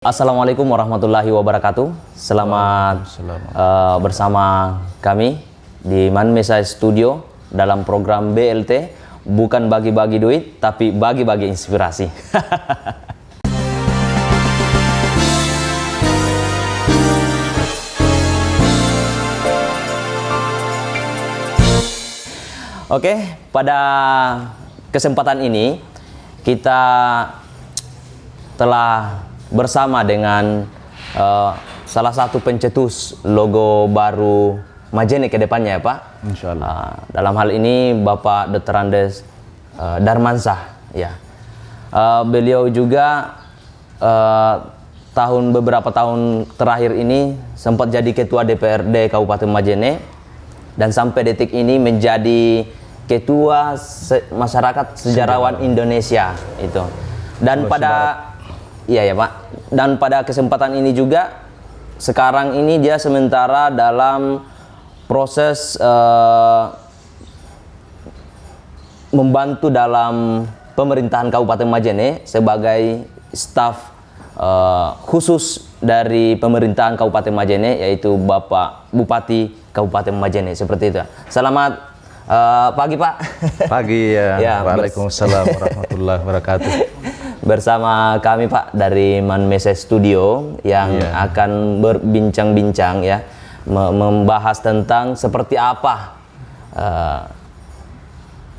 Assalamualaikum warahmatullahi wabarakatuh. Selamat bersama kami di Manmesa Studio dalam program BLT, bukan bagi-bagi duit tapi bagi-bagi inspirasi. Oke, pada kesempatan ini kita telah bersama dengan salah satu pencetus logo baru Majene ke depannya ya Pak. Insya Allah. Dalam hal ini Bapak Dr. Andes Darmansah ya. Beliau juga beberapa tahun terakhir ini sempat jadi Ketua DPRD Kabupaten Majene dan sampai detik ini menjadi Ketua Masyarakat Sejarawan Indonesia itu. Dan Iya ya Pak. Dan pada kesempatan ini juga sekarang ini dia sementara dalam proses membantu dalam pemerintahan Kabupaten Majene sebagai staf khusus dari pemerintahan Kabupaten Majene, yaitu Bapak Bupati Kabupaten Majene, seperti itu. Selamat pagi Pak. Pagi ya. Waalaikumsalam warahmatullahi wabarakatuh. Bersama kami Pak dari Manmesa Studio yang akan berbincang-bincang ya, membahas tentang seperti apa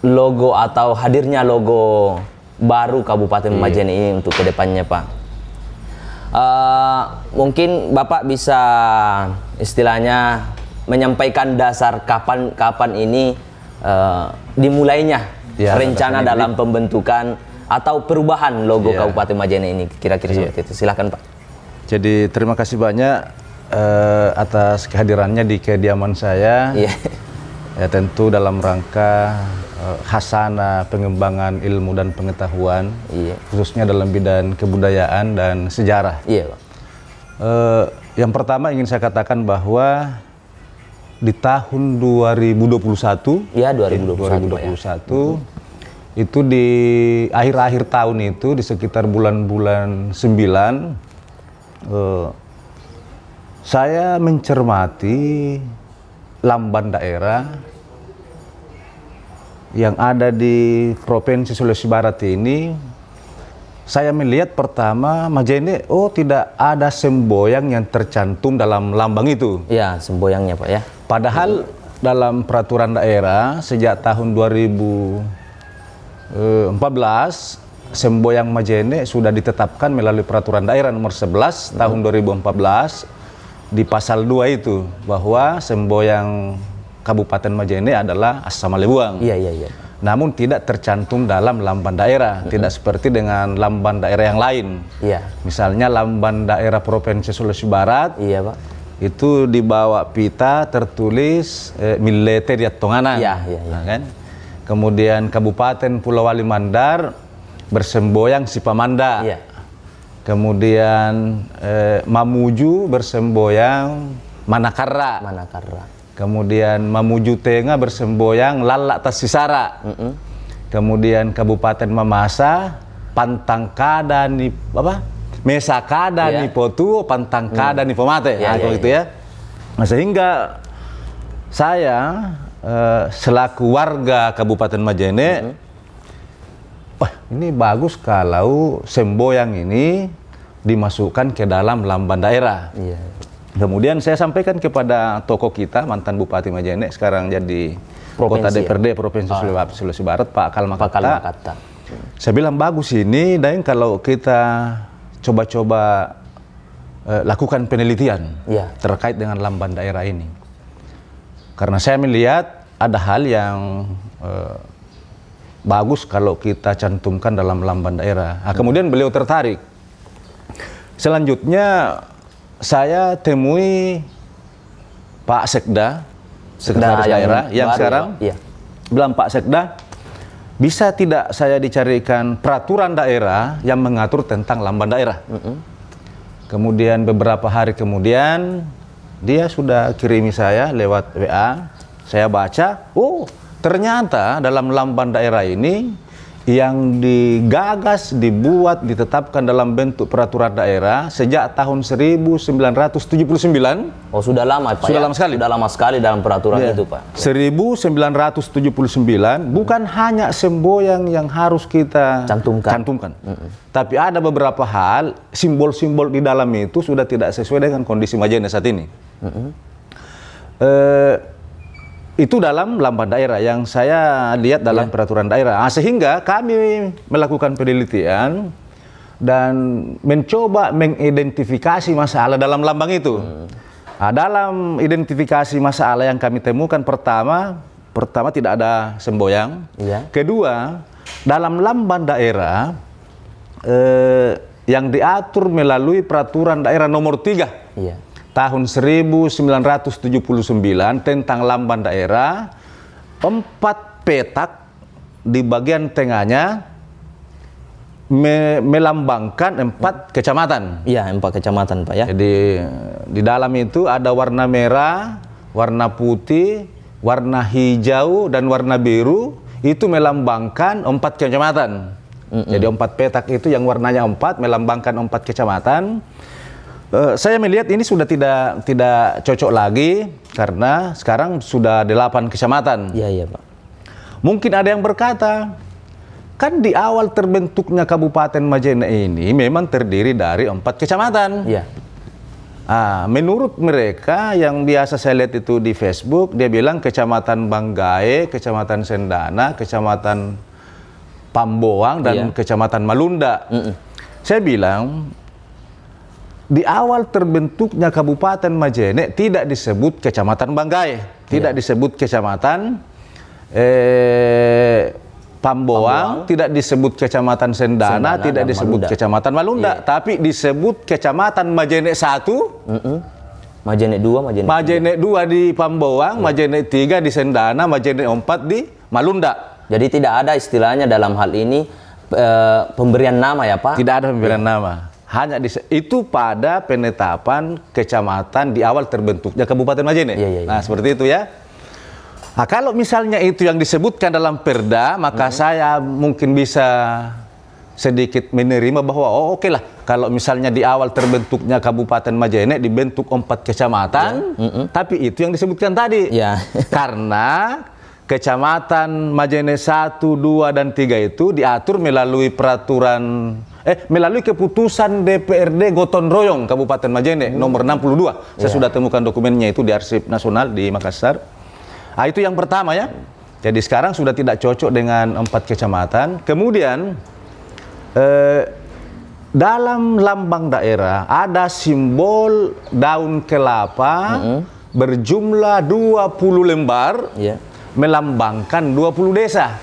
logo atau hadirnya logo baru Kabupaten Majene ini untuk kedepannya Pak. Mungkin Bapak bisa istilahnya menyampaikan dasar kapan ini dimulainya rencana dalam pembentukan atau perubahan logo Kabupaten Majene ini, kira-kira seperti itu. Silakan Pak. Jadi terima kasih banyak atas kehadirannya di kediaman saya. Ya, tentu dalam rangka khasanah pengembangan ilmu dan pengetahuan, khususnya dalam bidang kebudayaan dan sejarah. Iya Pak. Yang pertama ingin saya katakan bahwa di tahun 2021, ya 2021, itu di akhir-akhir tahun itu, di sekitar bulan-bulan 9, saya mencermati lamban daerah yang ada di Provinsi Sulawesi Barat ini. Saya melihat pertama Majene, tidak ada semboyang yang tercantum dalam lambang itu. Ya, semboyangnya Pak ya. Padahal dalam peraturan daerah sejak tahun 2014 semboyang Majene sudah ditetapkan melalui peraturan daerah nomor 11 tahun 2014 di pasal 2 itu, bahwa semboyang Kabupaten Majene adalah Assamaleuang. Iya. Namun tidak tercantum dalam lamban daerah, tidak seperti dengan lamban daerah yang lain. Iya. Misalnya lamban daerah Provinsi Sulawesi Barat. Iya Pak. Itu di bawah pita tertulis Milete Diat Tongana. Iya. Nah, kan? Kemudian Kabupaten Pulau Wali Mandar bersemboyang Sipamanda. Iya. Kemudian Mamuju bersemboyang Manakarra. Kemudian Mamuju Tengah bersemboyang Lalak Tasisara. Kemudian Kabupaten Mamasa Pantangkada ni Mesakada ni Potu, Pantangkada ni Pomate. Gitu ya. Nah, sehingga saya selaku warga Kabupaten Majene, ini bagus kalau semboyang ini dimasukkan ke dalam lamban daerah. Kemudian saya sampaikan kepada tokoh kita, mantan Bupati Majene, sekarang jadi Kota DPRD Provinsi Sulawesi Barat, Pak Kalmakata. Saya bilang bagus ini, dan kalau kita coba-coba lakukan penelitian terkait dengan lamban daerah ini. Karena saya melihat ada hal yang bagus kalau kita cantumkan dalam lamban daerah. Nah, kemudian beliau tertarik. Selanjutnya saya temui Pak Sekda, Sekretaris Daerah yang sekarang bilang, Pak Sekda, bisa tidak saya dicarikan peraturan daerah yang mengatur tentang lamban daerah? Kemudian beberapa hari kemudian dia sudah kirimi saya lewat WA. Saya baca, ternyata dalam lamban daerah ini yang digagas, dibuat, ditetapkan dalam bentuk peraturan daerah sejak tahun 1979. Oh, sudah lama Pak. Sudah lama sekali. Sudah lama sekali dalam peraturan itu Pak. 1979 bukan hanya semboyan yang harus kita cantumkan. Tapi ada beberapa hal, simbol-simbol di dalam itu sudah tidak sesuai dengan kondisi Majene saat ini. Itu dalam lambang daerah yang saya lihat dalam peraturan daerah. Sehingga kami melakukan penelitian dan mencoba mengidentifikasi masalah dalam lambang itu. Dalam identifikasi masalah yang kami temukan, pertama tidak ada semboyang. Kedua, dalam lambang daerah yang diatur melalui peraturan daerah nomor 3 tahun 1979 tentang lambang daerah, 4 petak di bagian tengahnya melambangkan 4 kecamatan. Iya, 4 kecamatan Pak ya. Jadi di dalam itu ada warna merah, warna putih, warna hijau, dan warna biru. Itu melambangkan 4 kecamatan. Jadi 4 petak itu yang warnanya 4 melambangkan 4 kecamatan. Saya melihat ini sudah tidak cocok lagi karena sekarang sudah 8 kecamatan. Iya Pak. Mungkin ada yang berkata, kan di awal terbentuknya Kabupaten Majene ini memang terdiri dari 4 kecamatan. Iya. Menurut mereka yang biasa saya lihat itu di Facebook, dia bilang Kecamatan Banggai, Kecamatan Sendana, Kecamatan Pamboang, dan Kecamatan Malunda. Saya bilang, di awal terbentuknya Kabupaten Majene tidak disebut Kecamatan Banggai, tidak disebut Kecamatan Pamboang, tidak disebut Kecamatan Sendana, tidak disebut Kecamatan Malunda, tapi disebut Kecamatan Majene 1, Majene 2, Majene 2 di Pamboang, Majene 3 di Sendana, Majene 4 di Malunda. Jadi tidak ada istilahnya dalam hal ini pemberian nama ya Pak? Tidak ada pemberian nama. Hanya itu pada penetapan kecamatan di awal terbentuknya Kabupaten Majene. Nah, seperti itu ya. Kalau misalnya itu yang disebutkan dalam Perda, maka saya mungkin bisa sedikit menerima bahwa oke lah, kalau misalnya di awal terbentuknya Kabupaten Majene dibentuk 4 kecamatan, tapi itu yang disebutkan tadi. Karena Kecamatan Majene 1, 2, dan 3 itu diatur melalui melalui keputusan DPRD Gotong Royong Kabupaten Majene nomor 62. Saya sudah temukan dokumennya itu di Arsip Nasional di Makassar. Itu yang pertama ya. Jadi sekarang sudah tidak cocok dengan 4 kecamatan. Kemudian dalam lambang daerah ada simbol daun kelapa berjumlah 20 lembar. Melambangkan 20 desa.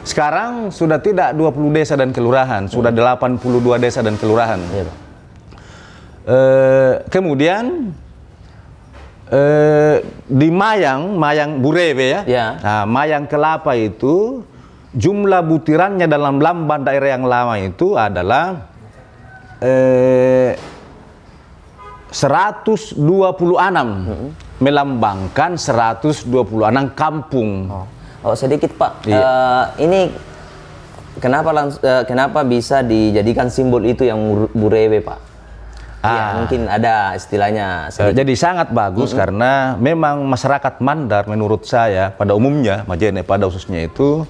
Sekarang sudah tidak 20 desa dan kelurahan, sudah 82 desa dan kelurahan. Kemudian di Mayang Burebe ya. Nah, Mayang kelapa itu jumlah butirannya dalam lambang daerah yang lama itu adalah 126. Melambangkan 126 kampung. Sedikit Pak, ini kenapa bisa dijadikan simbol itu yang Burebe Pak? Mungkin ada istilahnya sedikit. Jadi sangat bagus karena memang masyarakat Mandar menurut saya pada umumnya, Majene pada khususnya itu,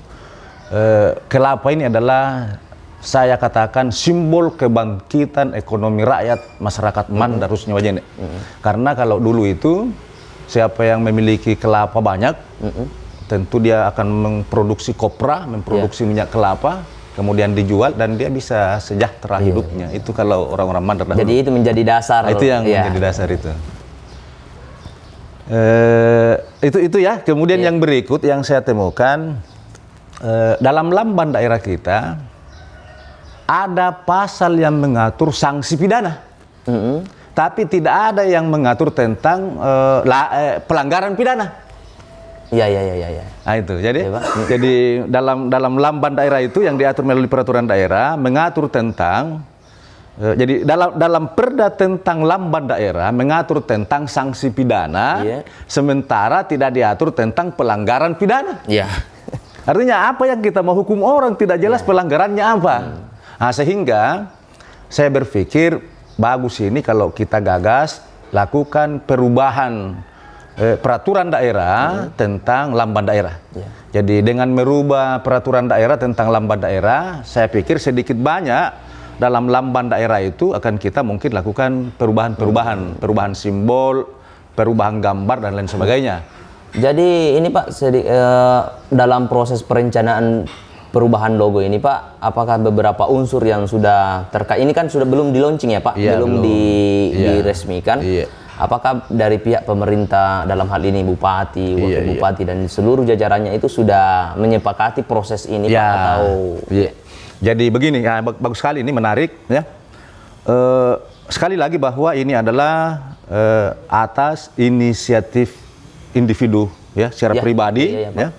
kelapa ini adalah saya katakan simbol kebangkitan ekonomi rakyat masyarakat Mandar khususnya Majene. Karena kalau dulu itu siapa yang memiliki kelapa banyak, tentu dia akan memproduksi kopra, memproduksi minyak kelapa, kemudian dijual dan dia bisa sejahtera hidupnya. Itu kalau orang-orang Mandar dahulu. Jadi itu menjadi dasar. Itu yang menjadi dasar itu. Itu ya. Kemudian yang berikut yang saya temukan dalam lambang daerah kita ada pasal yang mengatur sanksi pidana. Tapi tidak ada yang mengatur tentang pelanggaran pidana. Iya. Nah itu, jadi dalam lambang daerah itu yang diatur melalui peraturan daerah mengatur tentang, jadi dalam perda tentang lambang daerah mengatur tentang sanksi pidana, sementara tidak diatur tentang pelanggaran pidana. Artinya apa yang kita mau hukum orang tidak jelas pelanggarannya apa. Nah, sehingga saya berpikir bagus ini kalau kita gagas lakukan perubahan peraturan daerah tentang lamban daerah. Jadi dengan merubah peraturan daerah tentang lamban daerah, saya pikir sedikit banyak dalam lamban daerah itu akan kita mungkin lakukan perubahan simbol, perubahan gambar dan lain sebagainya. Jadi ini Pak, dalam proses perencanaan perubahan logo ini Pak, apakah beberapa unsur yang sudah terkait, ini kan sudah belum di launching ya Pak, belum diresmikan. Apakah dari pihak pemerintah dalam hal ini Bupati, Wakil Bupati dan seluruh jajarannya itu sudah menyepakati proses ini Pak atau? Jadi begini, bagus sekali, ini menarik ya. Sekali lagi bahwa ini adalah atas inisiatif individu ya, secara pribadi ya.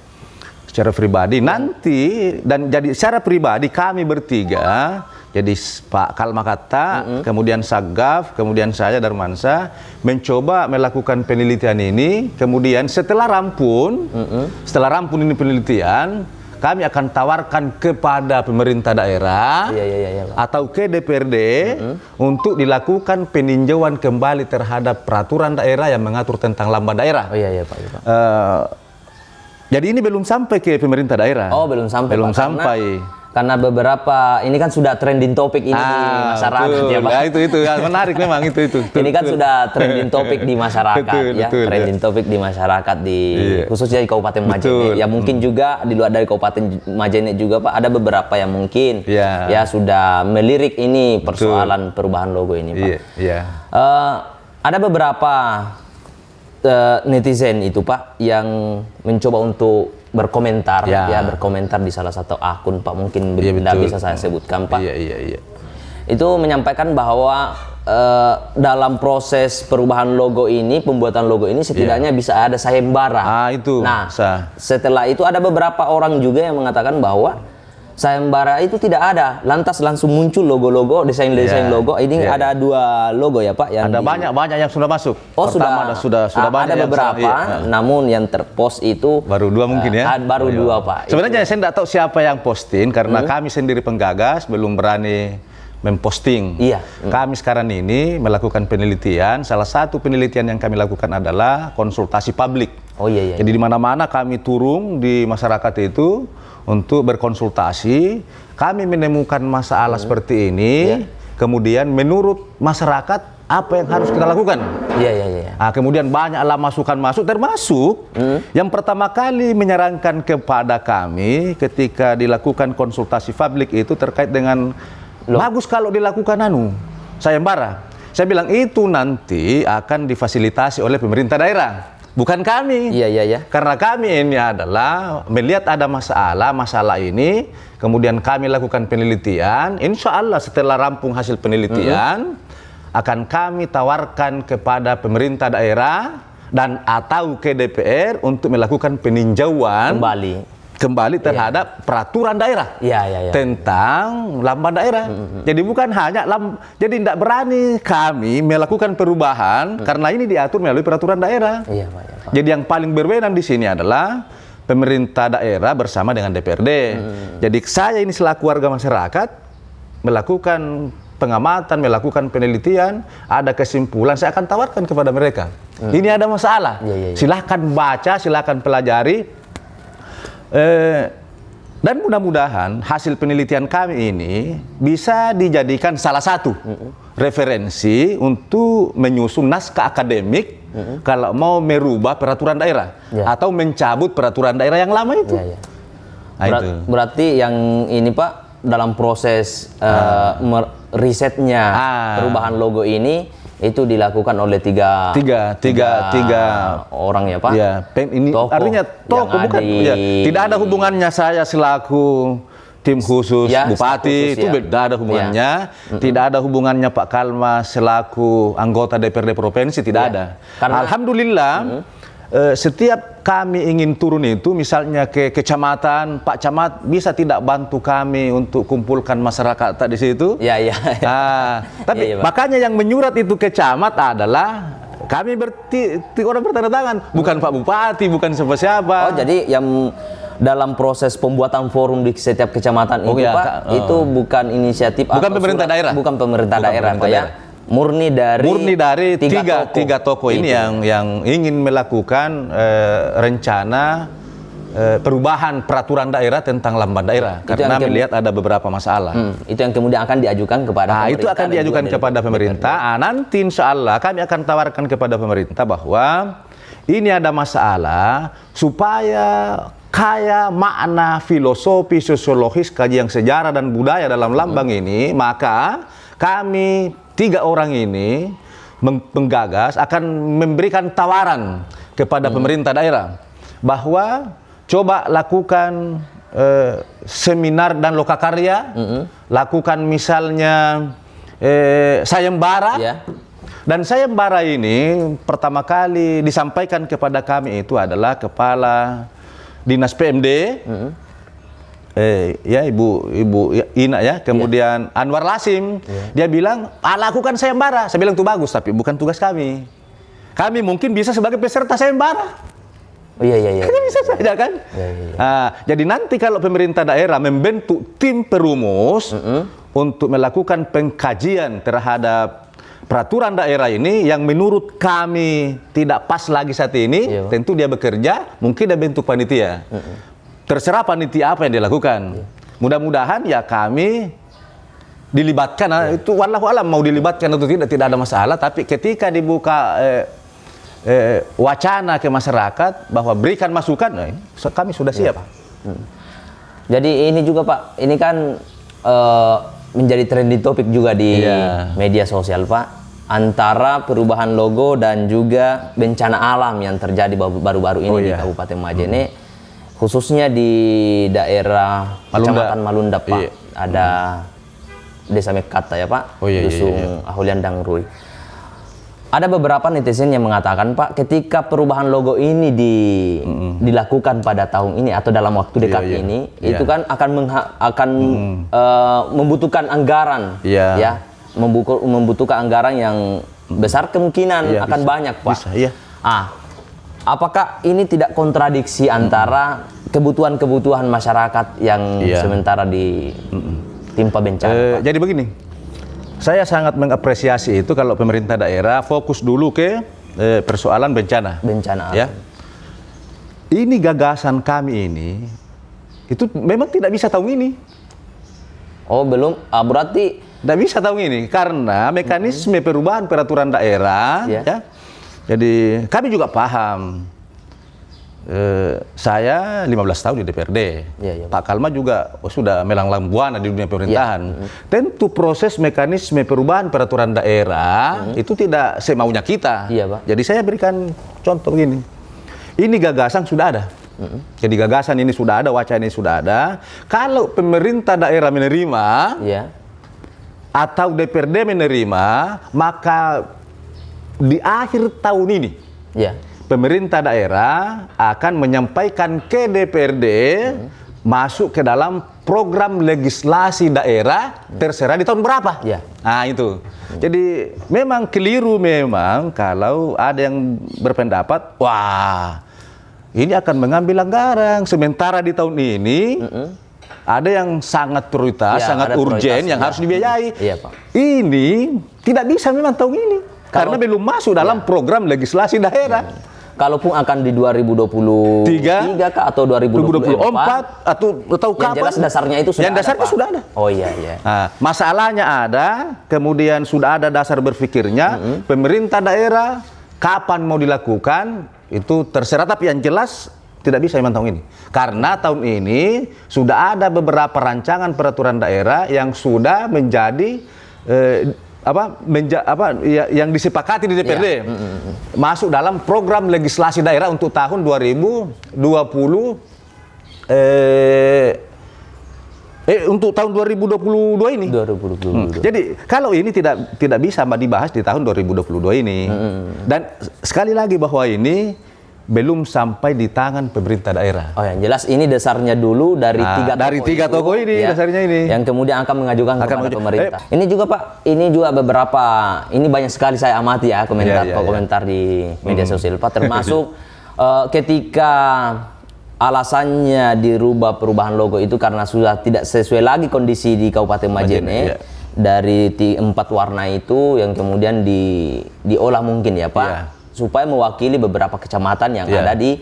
Secara pribadi nanti, dan jadi secara pribadi kami bertiga, jadi Pak Kalmakata, kemudian Sagaf, kemudian saya Darmansa mencoba melakukan penelitian ini. Kemudian setelah rampung ini penelitian, kami akan tawarkan kepada pemerintah daerah atau ke DPRD untuk dilakukan peninjauan kembali terhadap peraturan daerah yang mengatur tentang lamban daerah. Pak. Jadi ini belum sampai ke pemerintah daerah. Oh, belum sampai. Belum Pak. sampai. Karena beberapa ini kan sudah trending topik ini di masyarakat ya Pak. Ya, itu menarik memang itu. Ini kan sudah trending topik di masyarakat trending topik di masyarakat khususnya di Kabupaten Majene. Ya mungkin juga di luar dari Kabupaten Majene juga Pak, ada beberapa yang mungkin ya sudah melirik ini persoalan perubahan logo ini Pak. Ada beberapa netizen itu Pak yang mencoba untuk berkomentar berkomentar di salah satu akun Pak, mungkin tidak bisa saya sebutkan Pak. Itu menyampaikan bahwa dalam proses perubahan logo ini, pembuatan logo ini setidaknya bisa ada sayembara. Setelah itu ada beberapa orang juga yang mengatakan bahwa sayembara itu tidak ada, lantas langsung muncul logo-logo, desain-desain logo. Ini ada 2 logo ya Pak. Yang ada banyak yang sudah masuk. Pertama sudah banyak. Ada beberapa, namun yang terpost itu baru 2 mungkin ya. Baru 2 Pak. Sebenarnya saya tidak tahu siapa yang posting karena kami sendiri penggagas belum berani memposting. Kami sekarang ini melakukan penelitian. Salah satu penelitian yang kami lakukan adalah konsultasi publik. Jadi di mana-mana kami turun di masyarakat itu untuk berkonsultasi. Kami menemukan masalah seperti ini. Kemudian menurut masyarakat apa yang harus kita lakukan? Nah, kemudian banyaklah masukan masuk, termasuk yang pertama kali menyarankan kepada kami ketika dilakukan konsultasi publik itu terkait dengan bagus kalau dilakukan sayembara. Saya bilang itu nanti akan difasilitasi oleh pemerintah daerah, bukan kami. Karena kami ini adalah melihat ada masalah ini, kemudian kami lakukan penelitian. Insya Allah setelah rampung hasil penelitian, akan kami tawarkan kepada pemerintah daerah dan atau ke DPR untuk melakukan peninjauan kembali terhadap peraturan daerah tentang lamban daerah. Jadi bukan hanya jadi tidak berani kami melakukan perubahan karena ini diatur melalui peraturan daerah. Jadi yang paling berwenang di sini adalah pemerintah daerah bersama dengan DPRD. Jadi saya ini selaku warga masyarakat melakukan pengamatan, melakukan penelitian, ada kesimpulan, saya akan tawarkan kepada mereka. Ini ada masalah. Silahkan baca, silahkan pelajari. Dan mudah-mudahan hasil penelitian kami ini bisa dijadikan salah satu referensi untuk menyusun naskah akademik kalau mau merubah peraturan daerah atau mencabut peraturan daerah yang lama itu. Berarti yang ini Pak, dalam proses risetnya perubahan logo ini itu dilakukan oleh tiga orang ya Pak. Ini tokoh artinya tokoh bukan tidak ada hubungannya saya selaku tim khusus Bupati, itu beda ada hubungannya. Tidak ada hubungannya Pak Kalma selaku anggota DPRD provinsi, tidak ada. Karena, alhamdulillah setiap kami ingin turun itu misalnya ke kecamatan, Pak Camat bisa tidak bantu kami untuk kumpulkan masyarakat di situ? Tapi makanya yang menyurat itu ke camat adalah kami orang bertanda tangan, bukan Pak Bupati, bukan siapa-siapa. Jadi yang dalam proses pembuatan forum di setiap kecamatan itu Pak, itu bukan inisiatif bukan pemerintah daerah. Bukan pemerintah daerah Pak ya. Murni dari tiga toko ini yang ingin melakukan rencana perubahan peraturan daerah tentang lamban daerah karena melihat ada beberapa masalah. Itu yang kemudian akan diajukan kepada pemerintah. Itu akan diajukan kepada pemerintah. Nanti insya Allah kami akan tawarkan kepada pemerintah bahwa ini ada masalah supaya kaya makna filosofi, sosiologis, kajian sejarah dan budaya dalam lambang ini, maka kami 3 orang ini menggagas akan memberikan tawaran kepada pemerintah daerah bahwa coba lakukan seminar dan lokakarya, lakukan misalnya sayembara. Dan sayembara ini pertama kali disampaikan kepada kami itu adalah Kepala Dinas PMD, ya Ibu Ina ya, kemudian Anwar Lasim, dia bilang lakukan sayembara. Saya bilang itu bagus, tapi bukan tugas kami. Kami mungkin bisa sebagai peserta sayembara. Iya. Bisa saja kan? Jadi nanti kalau pemerintah daerah membentuk tim perumus untuk melakukan pengkajian terhadap peraturan daerah ini yang menurut kami tidak pas lagi saat ini, tentu dia bekerja, mungkin dia bentuk panitia. Terserah panitia apa yang dilakukan. Mudah-mudahan ya kami dilibatkan. Itu wallahu alam mau dilibatkan atau tidak ada masalah. Tapi ketika dibuka wacana ke masyarakat bahwa berikan masukan, kami sudah siap. Jadi ini juga Pak, ini kan menjadi trending topik juga di media sosial Pak, antara perubahan logo dan juga bencana alam yang terjadi baru-baru ini di Kabupaten Majene, khususnya di daerah Kecamatan Malundap Pak. Ada Desa Mekata ya Pak, Dusun Ahulian Dangrui. Ada beberapa netizen yang mengatakan Pak, ketika perubahan logo ini dilakukan pada tahun ini atau dalam waktu dekat ini, itu kan akan membutuhkan anggaran, ya, membutuhkan anggaran yang besar, kemungkinan akan banyak Pak. Apakah ini tidak kontradiksi antara kebutuhan-kebutuhan masyarakat yang sementara ditimpa bencana? Jadi begini. Saya sangat mengapresiasi itu kalau pemerintah daerah fokus dulu ke persoalan bencana. Ya. Ini gagasan kami ini, itu memang tidak bisa tahun ini. Oh belum, berarti tidak bisa tahun ini karena mekanisme perubahan peraturan daerah. Ya. Jadi kami juga paham. Saya 15 tahun di DPRD, Pak Kalma juga sudah melanglang buana di dunia pemerintahan. Tentu proses mekanisme perubahan peraturan daerah itu tidak semaunya kita. Jadi saya berikan contoh begini. Ini gagasan sudah ada. Jadi gagasan ini sudah ada, wacana ini sudah ada. Kalau pemerintah daerah menerima atau DPRD menerima, maka di akhir tahun ini pemerintah daerah akan menyampaikan ke DPRD masuk ke dalam program legislasi daerah terserah di tahun berapa. Nah itu. Jadi memang keliru memang kalau ada yang berpendapat, wah ini akan mengambil anggaran. Sementara di tahun ini ada yang sangat prioritas, sangat urgen yang harus dibiayai. Ini tidak bisa memang tahun ini. Karena belum masuk dalam program legislasi daerah. Kalaupun akan di 2023 kah atau 2024 atau kapan? Yang jelas dasarnya itu sudah ada. Yang dasarnya sudah ada. Oh iya. Nah, masalahnya ada, kemudian sudah ada dasar berpikirnya, pemerintah daerah kapan mau dilakukan itu terserah, tapi yang jelas tidak bisa memang tahun ini. Karena tahun ini sudah ada beberapa rancangan peraturan daerah yang sudah menjadi yang disepakati di DPRD masuk dalam program legislasi daerah untuk tahun 2020 untuk tahun 2022 ini. 2022. Jadi kalau ini tidak bisa dibahas di tahun 2022 ini. Dan sekali lagi bahwa ini belum sampai di tangan pemerintah daerah. Oh yang jelas ini dasarnya dulu dari tiga toko ini dasarnya ini. Yang kemudian akan mengajukan kepada pemerintah. Ini juga Pak, ini juga beberapa, ini banyak sekali saya amati ya komentar di media sosial Pak, termasuk ketika alasannya dirubah perubahan logo itu karena sudah tidak sesuai lagi kondisi di Kabupaten Majene. Iya. Dari 4 warna itu yang kemudian diolah mungkin ya Pak, Iya. supaya mewakili beberapa kecamatan yang Iya. ada di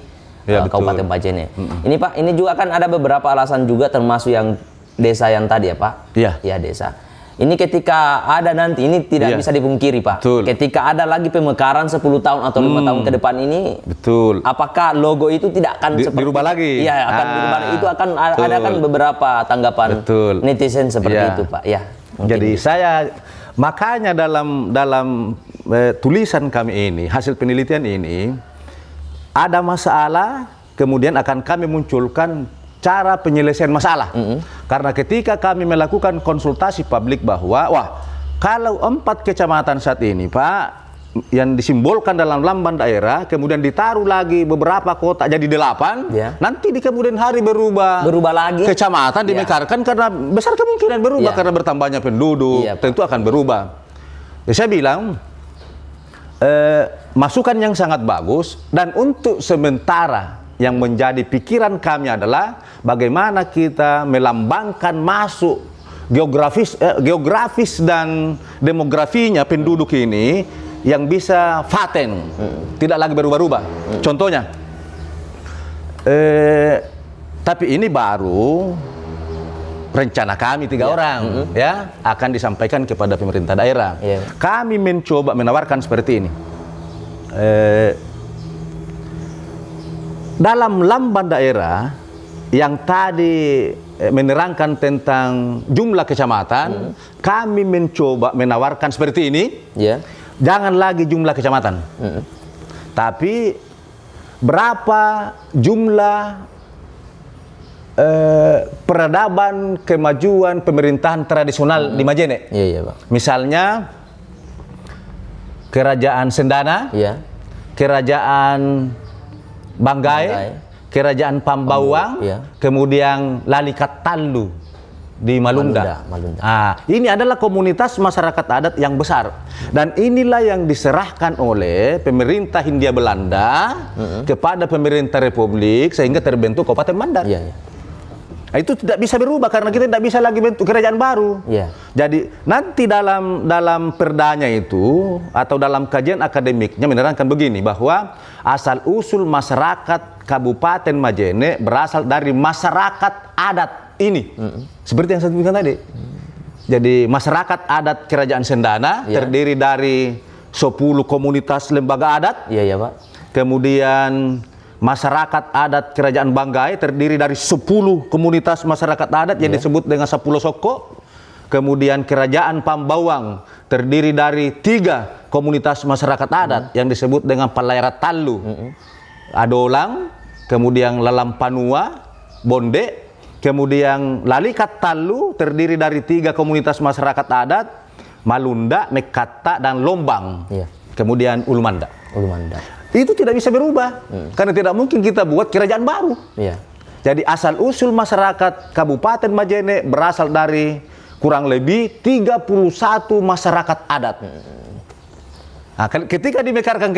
Iya, betul. Kabupaten Majene. Ini Pak, ini juga kan ada beberapa alasan juga termasuk yang desa yang tadi ya Pak. Iya. Ya desa. Ini ketika ada nanti, ini tidak Iya. bisa dipungkiri Pak. Betul. Ketika ada lagi pemekaran 10 tahun atau 5 tahun ke depan ini, Betul. apakah logo itu tidak akan Dirubah lagi? Iya, akan dirubah. Itu akan ada kan beberapa tanggapan Betul. netizen seperti Iya. itu Pak. Ya. mungkin. Jadi saya makanya dalam tulisan kami ini, hasil penelitian ini, ada masalah, kemudian akan kami munculkan cara penyelesaian masalah. Karena ketika kami melakukan konsultasi publik bahwa, wah, kalau 4 kecamatan saat ini, Pak, yang disimbolkan dalam lambang daerah, kemudian ditaruh lagi beberapa kota jadi 8, Ya. nanti di kemudian hari berubah lagi. kecamatan Ya. dimekarkan karena besar kemungkinan berubah Ya. karena bertambahnya penduduk, Iya, Pak. tentu akan berubah. Ya, saya bilang, masukan yang sangat bagus, dan untuk sementara yang menjadi pikiran kami adalah bagaimana kita melambangkan masuk geografis dan demografinya penduduk ini yang bisa paten, tidak lagi berubah-ubah. Contohnya, tapi ini baru rencana kami 3 orang, ya, akan disampaikan kepada pemerintah daerah. Iya. Kami mencoba menawarkan seperti ini. Dalam lambang daerah yang tadi menerangkan tentang jumlah kecamatan, kami mencoba menawarkan seperti ini. Ya. Jangan lagi jumlah kecamatan, tapi berapa jumlah peradaban kemajuan pemerintahan tradisional di Majene. Iya, iya, Pak. Misalnya Kerajaan Sendana, Iya. Kerajaan Banggai, Banggai. Kerajaan Pambawang, Iya. kemudian Lalikat Tallu di Malunda. Malunda. Ini adalah komunitas masyarakat adat yang besar, dan inilah yang diserahkan oleh pemerintah Hindia Belanda kepada pemerintah Republik sehingga terbentuk Kabupaten Mandar. Iya, iya. Itu tidak bisa berubah karena kita tidak bisa lagi bentuk kerajaan baru. Iya. Jadi nanti dalam perdanya itu atau dalam kajian akademiknya menerangkan begini, bahwa asal usul masyarakat Kabupaten Majene berasal dari masyarakat adat ini. Seperti yang saya sebutkan tadi. Jadi masyarakat adat Kerajaan Sendana Iya. terdiri dari 10 komunitas lembaga adat. Iya, iya, Pak. Kemudian masyarakat adat Kerajaan Banggai terdiri dari 10 komunitas masyarakat adat yang disebut dengan 10 Soko. Kemudian Kerajaan Pambawang terdiri dari 3 komunitas masyarakat adat yang disebut dengan Palayarat Tallu, Adolang, kemudian Lalampanua, Bonde, kemudian Lalikat Tallu terdiri dari 3 komunitas masyarakat adat, Malunda, Mekata, dan Lombang. Iya. Kemudian Ulumanda. Ulumanda. Itu tidak bisa berubah karena tidak mungkin kita buat kerajaan baru. Iya. Jadi asal usul masyarakat Kabupaten Majene berasal dari kurang lebih 31 masyarakat adat. Nah, ketika dimekarkan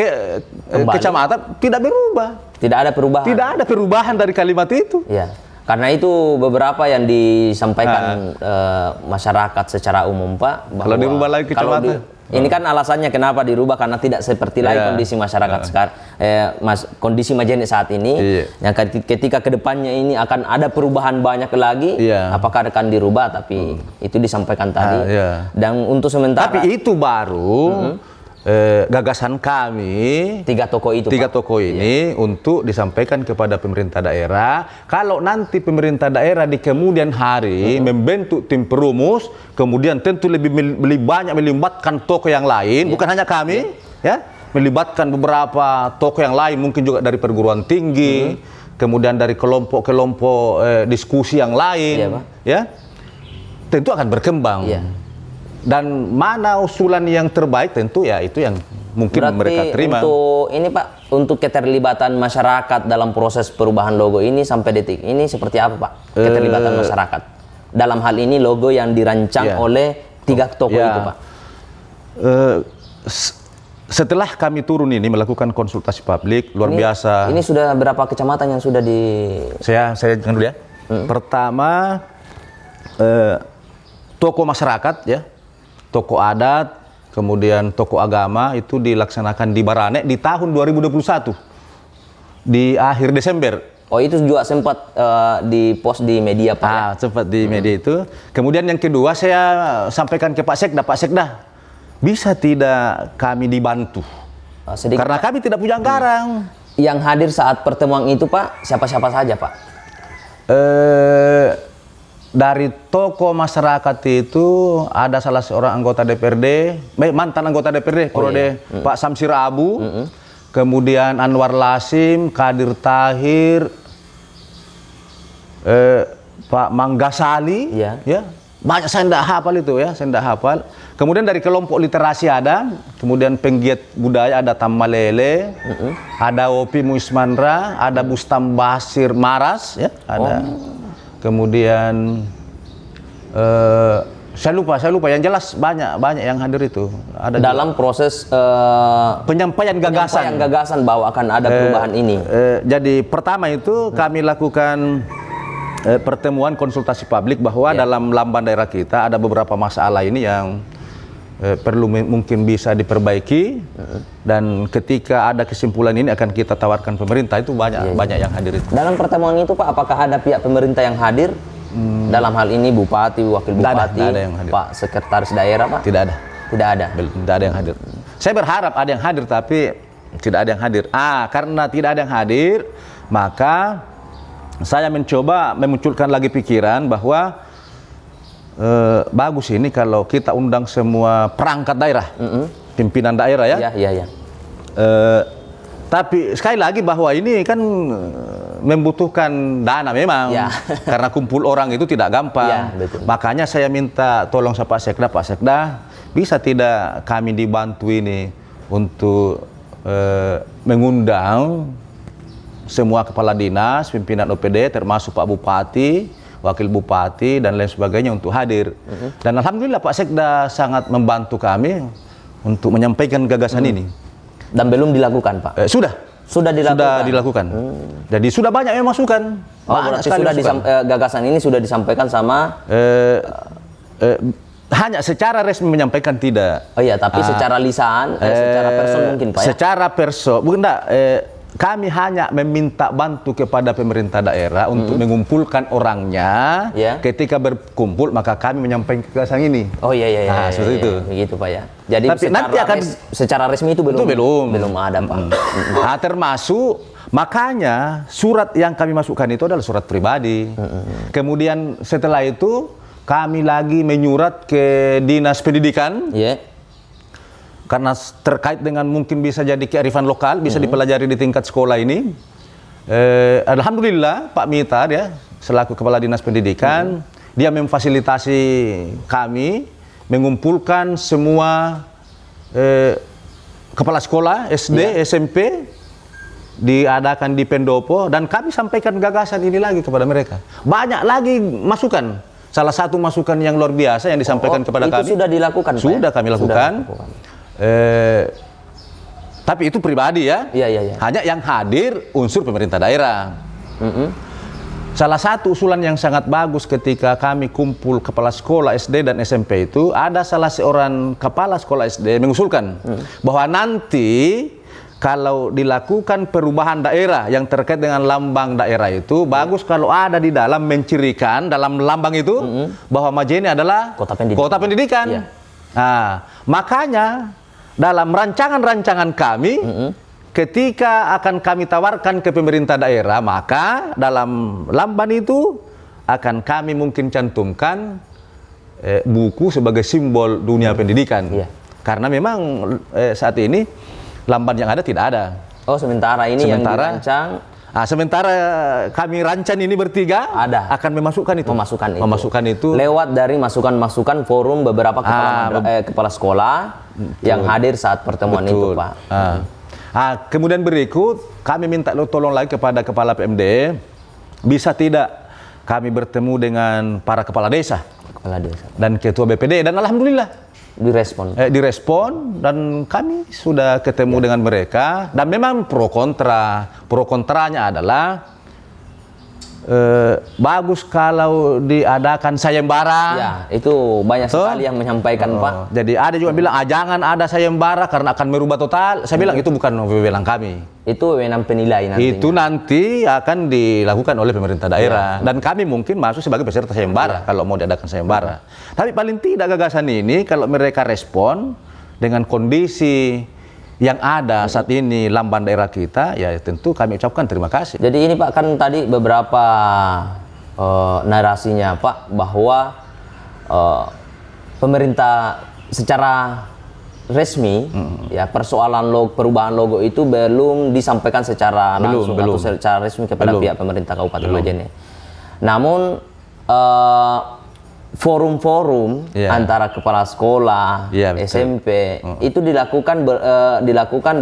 kecamatan tidak berubah. Tidak ada perubahan. Tidak ada perubahan dari kalimat itu. Iya. Karena itu beberapa yang disampaikan masyarakat secara umum, Pak. Kalau dirubah lagi kecamatan. Ini kan alasannya kenapa dirubah, karena tidak seperti lagi kondisi masyarakat sekarang, kondisi Majene saat ini. Iya. Yang ketika kedepannya ini akan ada perubahan banyak lagi, Iya. apakah akan dirubah? Tapi itu disampaikan tadi. Iya. Dan untuk sementara. Tapi itu baru gagasan kami 3 toko itu, 3 Pak. toko ini untuk disampaikan kepada pemerintah daerah. Kalau nanti pemerintah daerah di kemudian hari membentuk tim perumus, kemudian tentu lebih banyak melibatkan toko yang lain, bukan hanya kami, ya, melibatkan beberapa toko yang lain, mungkin juga dari perguruan tinggi, kemudian dari kelompok-kelompok diskusi yang lain, Iya, Pak. ya, tentu akan berkembang. Iya. Dan mana usulan yang terbaik tentu ya itu yang mungkin Berarti mereka terima. untuk ini Pak, untuk keterlibatan masyarakat dalam proses perubahan logo ini sampai detik ini seperti apa Pak? Keterlibatan masyarakat dalam hal ini logo yang dirancang Ya. oleh 3 toko Ya. itu Pak. setelah kami turun ini melakukan konsultasi publik luar biasa. Ini sudah berapa kecamatan yang sudah di... Saya dengar dulu ya. Pertama, tokoh masyarakat ya, tokoh adat, kemudian tokoh agama itu dilaksanakan di Baranek di tahun 2021 di akhir Desember. Oh, itu juga sempat di post di media Pak ya? Sempat di media itu. Kemudian yang kedua saya sampaikan ke Pak Sekda, bisa tidak kami dibantu? Karena kami tidak punya anggaran. Yang hadir saat pertemuan itu Pak, siapa-siapa saja Pak? Dari tokoh masyarakat itu ada salah seorang anggota DPRD, mantan anggota DPRD, Pak Samsir Abu, kemudian Anwar Lasim, Kadir Tahir, Pak Manggasali, ya banyak saya tidak hafal itu ya, saya tidak hafal. Kemudian dari kelompok literasi ada, kemudian penggiat budaya ada Tamalele, ada Opi Muismandra, ada Bustam Basir Maras, ya ada. Kemudian saya lupa yang jelas banyak yang hadir itu. Ada dalam juga proses penyampaian gagasan bahwa akan ada perubahan ini. Jadi pertama itu kami lakukan pertemuan konsultasi publik bahwa dalam lamban daerah kita ada beberapa masalah ini yang perlu mungkin bisa diperbaiki, dan ketika ada kesimpulan ini akan kita tawarkan pemerintah. Itu banyak yang hadir itu. Dalam pertemuan itu Pak, apakah ada pihak pemerintah yang hadir? Dalam hal ini Bupati, Wakil Bupati, Pak Sekretaris Daerah Pak? Tidak ada. Tidak ada yang hadir. Saya berharap ada yang hadir, tapi tidak ada yang hadir. Karena tidak ada yang hadir, maka saya mencoba memunculkan lagi pikiran bahwa bagus ini kalau kita undang semua perangkat daerah, pimpinan daerah ya. Tapi sekali lagi bahwa ini kan membutuhkan dana memang, karena kumpul orang itu tidak gampang. Makanya saya minta tolong sama Pak Sekda, bisa tidak kami dibantu ini untuk mengundang semua kepala dinas, pimpinan OPD, termasuk Pak Bupati, Wakil Bupati dan lain sebagainya untuk hadir. Dan alhamdulillah Pak Sekda sangat membantu kami untuk menyampaikan gagasan ini. Dan belum dilakukan Pak? Sudah dilakukan. Jadi sudah banyak yang masukan. Gagasan ini sudah disampaikan sama hanya secara resmi menyampaikan tidak. Oh iya, tapi secara lisan, secara person mungkin Pak ya? Secara person, bukan enggak. Kami hanya meminta bantu kepada pemerintah daerah untuk mengumpulkan orangnya. Ketika berkumpul maka kami menyampaikan gagasan ini. Oh iya. Seperti itu. Begitu Pak ya. Jadi tapi nanti akan secara resmi itu belum ada Pak. Termasuk makanya surat yang kami masukkan itu adalah surat pribadi. Kemudian setelah itu kami lagi menyurat ke Dinas Pendidikan. Karena terkait dengan mungkin bisa jadi kearifan lokal, bisa dipelajari di tingkat sekolah ini. Alhamdulillah Pak Mitar ya, selaku Kepala Dinas Pendidikan, dia memfasilitasi kami mengumpulkan semua kepala sekolah SD, SMP, diadakan di Pendopo, dan kami sampaikan gagasan ini lagi kepada mereka. Banyak lagi masukan. Salah satu masukan yang luar biasa yang disampaikan kepada kami. Itu sudah dilakukan Pak? Sudah kami lakukan. Tapi itu pribadi ya. Hanya yang hadir unsur pemerintah daerah. Salah satu usulan yang sangat bagus ketika kami kumpul kepala sekolah SD dan SMP itu, ada salah seorang kepala sekolah SD mengusulkan bahwa nanti kalau dilakukan perubahan daerah yang terkait dengan lambang daerah itu, bagus kalau ada di dalam mencirikan dalam lambang itu bahwa Majene adalah kota pendidikan. Nah, makanya dalam rancangan-rancangan kami, ketika akan kami tawarkan ke pemerintah daerah, maka dalam lamban itu akan kami mungkin cantumkan buku sebagai simbol dunia pendidikan. Karena memang saat ini lamban yang ada tidak ada. Oh, sementara ini yang dirancang. Sementara kami rancang ini bertiga, akan memasukkan itu lewat dari masukan-masukan forum beberapa kepala sekolah yang hadir saat pertemuan itu Pak. Kemudian berikut kami minta tolong lagi kepada kepala PMD, bisa tidak kami bertemu dengan para kepala desa dan ketua BPD, dan alhamdulillah direspon dan kami sudah ketemu dengan mereka dan memang pro kontranya adalah bagus kalau diadakan sayembara. Ya, itu banyak sekali yang menyampaikan Pak. Jadi ada juga bilang jangan ada sayembara karena akan merubah total. Saya bilang itu bukan wewenang kami. Itu wewenang penilai nantinya. Itu nanti akan dilakukan oleh pemerintah daerah dan kami mungkin masuk sebagai peserta sayembara kalau mau diadakan sayembara. Tapi paling tidak gagasan ini kalau mereka respon dengan kondisi yang ada saat ini lambang daerah kita, ya tentu kami ucapkan terima kasih. Jadi ini Pak, kan tadi beberapa narasinya Pak bahwa pemerintah secara resmi ya persoalan perubahan logo itu belum disampaikan secara langsung atau secara resmi kepada pihak pemerintah Kabupaten Majene. Namun forum-forum antara kepala sekolah, SMP itu dilakukan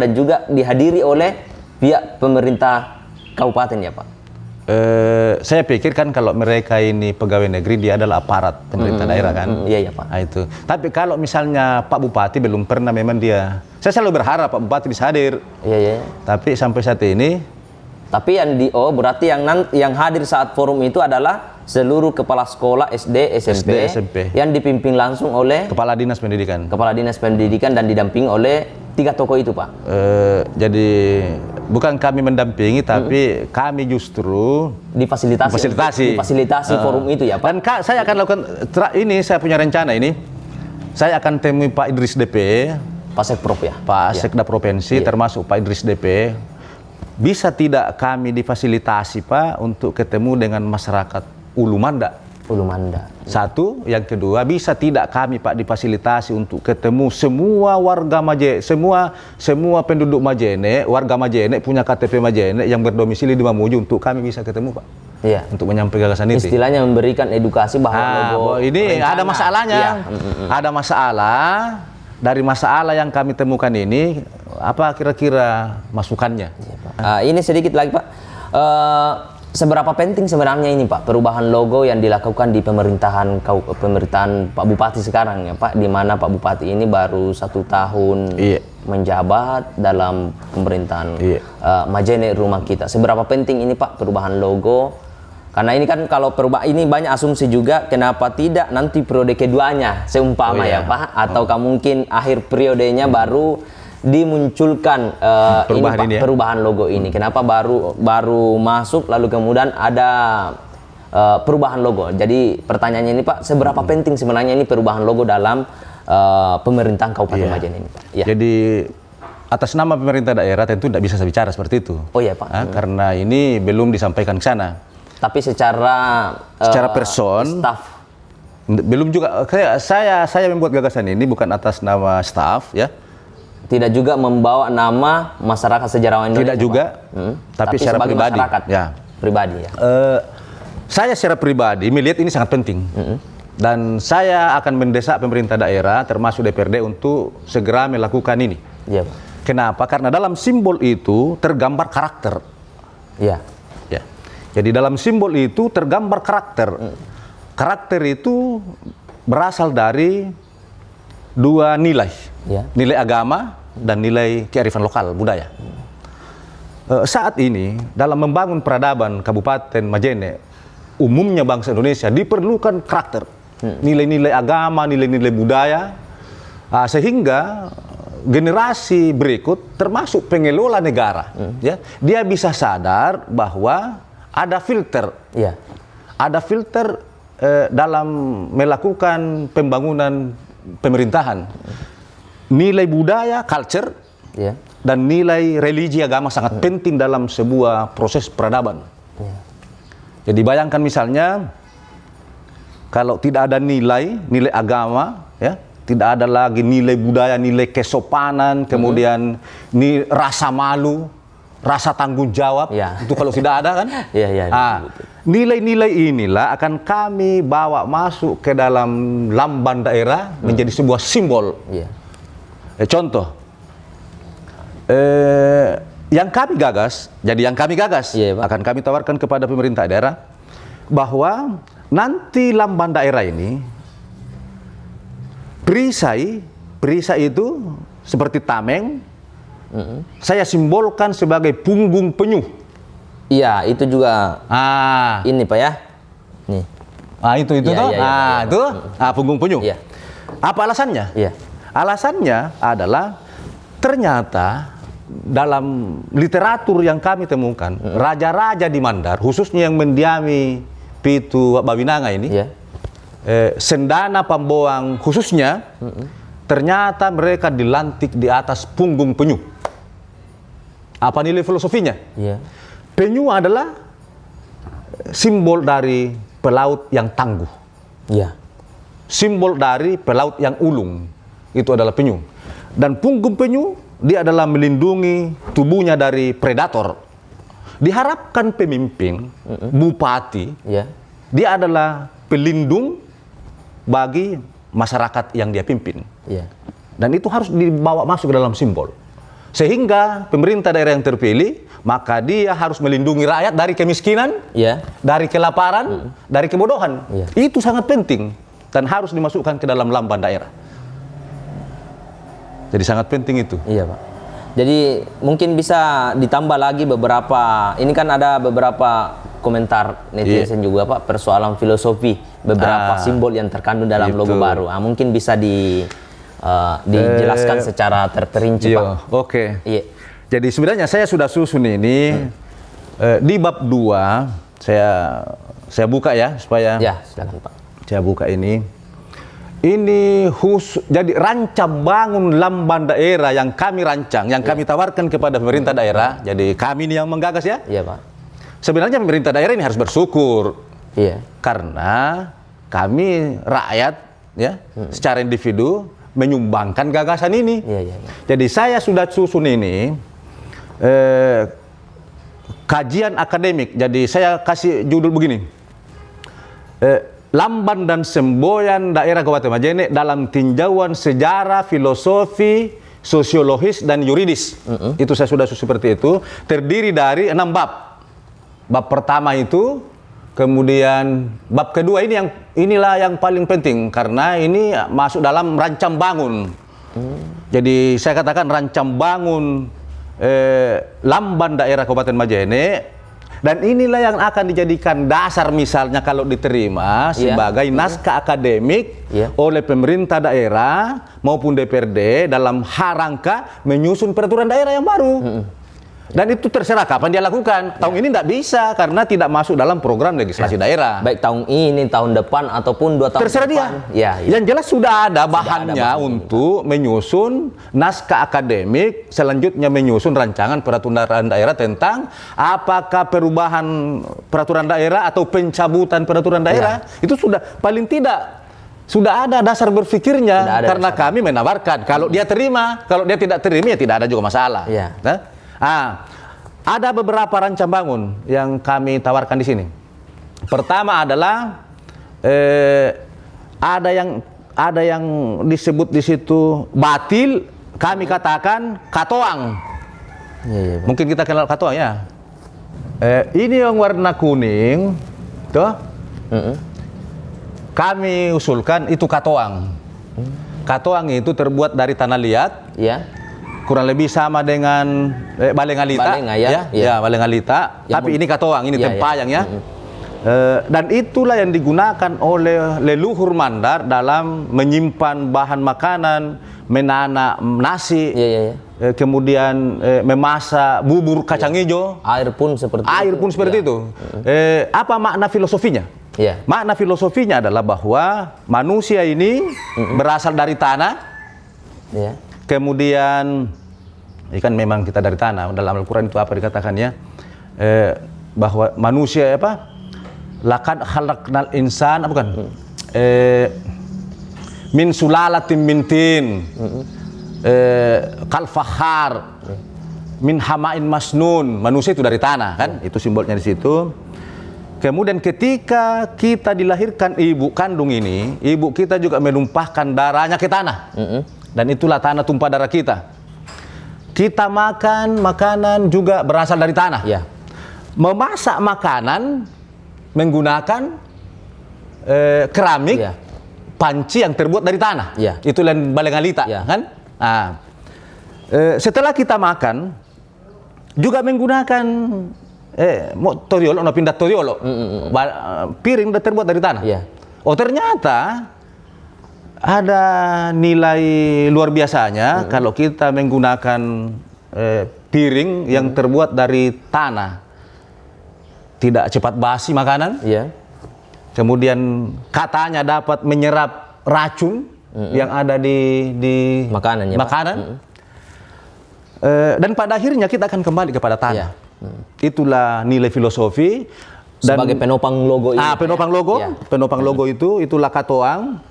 dan juga dihadiri oleh pihak pemerintah kabupaten ya Pak. Saya pikir kan kalau mereka ini pegawai negeri dia adalah aparat pemerintah daerah kan. Iya Pak. Nah, itu. Tapi kalau misalnya Pak Bupati belum pernah memang dia. Saya selalu berharap Pak Bupati bisa hadir. Iya. Tapi sampai saat ini. Tapi berarti yang hadir saat forum itu adalah seluruh kepala sekolah SD, SMP yang dipimpin langsung oleh Kepala Dinas Pendidikan. Kepala Dinas Pendidikan dan didampingi oleh 3 tokoh itu Pak. Jadi bukan kami mendampingi, tapi kami justru difasilitasi forum itu ya Pak. Dan saya akan lakukan ini, saya punya rencana ini. Saya akan temui Pak Idris DP, Pak Sekprov ya. Pak Sekda Provinsi, termasuk Pak Idris DP. Bisa tidak kami difasilitasi Pak untuk ketemu dengan masyarakat Ulu Manda? Satu, yang kedua, bisa tidak kami Pak difasilitasi untuk ketemu semua warga Majene, semua penduduk Majene, warga Majene punya KTP Majene yang berdomisili di Mamuju untuk kami bisa ketemu Pak. Iya. Untuk menyampaikan gagasan itu. Istilahnya memberikan edukasi bahwa logo ini ada masalahnya. Ada masalah. Dari masalah yang kami temukan ini, apa kira-kira masukannya? Ini sedikit lagi Pak. Seberapa penting sebenarnya ini Pak perubahan logo yang dilakukan di pemerintahan Pak Bupati sekarang ya Pak, di mana Pak Bupati ini baru 1 tahun menjabat dalam pemerintahan Majene rumah kita. Seberapa penting ini Pak perubahan logo? Karena ini kan kalau ini banyak asumsi juga kenapa tidak nanti periode keduanya seumpama ya Pak, ataukah mungkin akhir periodenya baru dimunculkan perubahan logo ini. Kenapa baru masuk lalu kemudian ada perubahan logo. Jadi pertanyaannya ini Pak, seberapa penting sebenarnya ini perubahan logo dalam pemerintahan Kabupaten Majene ini Pak? Ya. Jadi atas nama pemerintah daerah tentu tidak bisa saya bicara seperti itu. Oh iya Pak. Karena ini belum disampaikan ke sana. Tapi secara person, staff belum juga. Saya membuat gagasan ini bukan atas nama staff ya. Tidak juga membawa nama masyarakat sejarawan Indonesia. Tidak juga, tapi secara pribadi. Pribadi ya. Saya secara pribadi melihat ini sangat penting. Dan saya akan mendesak pemerintah daerah termasuk DPRD untuk segera melakukan ini. Ya. Kenapa? Karena dalam simbol itu tergambar karakter. Ya. Jadi dalam simbol itu tergambar karakter. Karakter itu berasal dari 2 nilai. Nilai agama dan nilai kearifan lokal, budaya. Saat ini dalam membangun peradaban Kabupaten Majene, umumnya bangsa Indonesia diperlukan karakter. Nilai-nilai agama, nilai-nilai budaya. Sehingga generasi berikut termasuk pengelola negara, dia bisa sadar bahwa ada filter, ada filter dalam melakukan pembangunan pemerintahan. Nilai budaya, culture, dan nilai religi agama sangat penting dalam sebuah proses peradaban. Jadi bayangkan misalnya kalau tidak ada nilai agama, tidak ada lagi nilai budaya, nilai kesopanan, kemudian rasa malu, rasa tanggung jawab, itu kalau tidak ada kan? Nilai-nilai inilah akan kami bawa masuk ke dalam lambang daerah menjadi sebuah simbol. Contoh, yang kami gagas, akan kami tawarkan kepada pemerintah daerah bahwa nanti lambang daerah ini perisai itu seperti tameng. Saya simbolkan sebagai punggung penyu. Iya, itu juga. Ini Pak ya. Nih. Itu Iya, toh. iya, iya, Itu punggung penyu. Iya. Apa alasannya? Iya. Alasannya adalah ternyata dalam literatur yang kami temukan, raja-raja di Mandar, khususnya yang mendiami Pitu Bawinanga ini, Iya. Sendana Pamboang khususnya, ternyata mereka dilantik di atas punggung penyu. Apa nilai filosofinya? Iya. Penyu adalah simbol dari pelaut yang tangguh. Iya. Simbol dari pelaut yang ulung. Itu adalah penyu. Dan punggung penyu, dia adalah melindungi tubuhnya dari predator. Diharapkan pemimpin, bupati, Iya. dia adalah pelindung bagi masyarakat yang dia pimpin. Iya. Dan itu harus dibawa masuk ke dalam simbol. Sehingga pemerintah daerah yang terpilih, maka dia harus melindungi rakyat dari kemiskinan, Iya. dari kelaparan, dari kebodohan. Iya. Itu sangat penting dan harus dimasukkan ke dalam lambang daerah. Jadi sangat penting itu. Iya Pak. Jadi mungkin bisa ditambah lagi beberapa. Ini kan ada beberapa komentar netizen juga Pak, persoalan filosofi beberapa simbol yang terkandung dalam logo baru. Mungkin bisa dijelaskan secara terperinci Pak. Oke. Iya. Jadi sebenarnya saya sudah susun ini di bab 2. Saya buka ya supaya. Ya, silakan Pak. Saya buka ini. Ini jadi rancang bangun lambang daerah yang kami rancang, yang kami tawarkan kepada pemerintah daerah. Jadi kami ini yang menggagas ya. Iya Pak. Sebenarnya pemerintah daerah ini harus bersyukur. Iya. Karena kami rakyat ya secara individu menyumbangkan gagasan ini. Iya, iya, iya. Jadi saya sudah susun ini kajian akademik. Jadi saya kasih judul begini. Lamban dan semboyan daerah Kabupaten Majene dalam tinjauan sejarah, filosofi, sosiologis dan yuridis. Itu saya sudah seperti itu. Terdiri dari 6 bab. Bab pertama itu, kemudian bab kedua inilah yang paling penting karena ini masuk dalam rancang bangun. Jadi saya katakan rancang bangun lamban daerah Kabupaten Majene. Dan inilah yang akan dijadikan dasar misalnya kalau diterima sebagai naskah akademik oleh pemerintah daerah maupun DPRD dalam rangka menyusun peraturan daerah yang baru. Dan itu terserah kapan dia lakukan. Tahun ini tidak bisa karena tidak masuk dalam program legislasi daerah. Baik tahun ini, tahun depan ataupun 2 tahun terserah depan. Dia. Yang jelas sudah ada bahannya untuk menyusun naskah akademik, selanjutnya menyusun rancangan peraturan daerah tentang apakah perubahan peraturan daerah atau pencabutan peraturan daerah. Itu sudah paling tidak sudah ada dasar berpikirnya karena kami menawarkan. Kalau dia terima, kalau dia tidak terima ya tidak ada juga masalah. Ada beberapa rancang bangun yang kami tawarkan di sini. Pertama adalah ada yang disebut di situ batil, kami katakan katoang. Mungkin kita kenal katoang ya. Ini yang warna kuning, tuh. Kami usulkan itu katoang. Katoang itu terbuat dari tanah liat. Kurang lebih sama dengan balengalita, balengalita. Tapi ini katoang, ini tempayang ya. Dan itulah yang digunakan oleh leluhur Mandar dalam menyimpan bahan makanan, menanak nasi, kemudian memasak bubur kacang hijau. Air pun seperti itu. Apa makna filosofinya? Makna filosofinya adalah bahwa manusia ini berasal dari tanah. Kemudian, kan memang kita dari tanah. Dalam Al-Quran itu apa dikatakannya? Bahwa manusia Laqad khalaqnal insana bukan? Min sulalatin min tin. Kal fakhar. Min hamain masnun. Manusia itu dari tanah kan? Itu simbolnya di situ. Kemudian ketika kita dilahirkan ibu kandung ini, ibu kita juga menumpahkan darahnya ke tanah. Dan itulah tanah tumpah darah kita. Kita makan makanan juga berasal dari tanah. Memasak makanan menggunakan keramik, panci yang terbuat dari tanah. Ya. Itu yang balengalita, Ya. kan? Nah, setelah kita makan, juga menggunakan toriolo, pindah toriolo, piring udah terbuat dari tanah. Ya. Oh, ternyata ada nilai luar biasanya kalau kita menggunakan piring yang terbuat dari tanah. Tidak cepat basi makanan. Iya. Kemudian katanya dapat menyerap racun yang ada di Makanan, ya, Pak? makanan. Dan pada akhirnya kita akan kembali kepada tanah. Iya. Itulah nilai filosofi. Dan Sebagai penopang logo ini. penopang logo, Ya. penopang logo itulah katoang.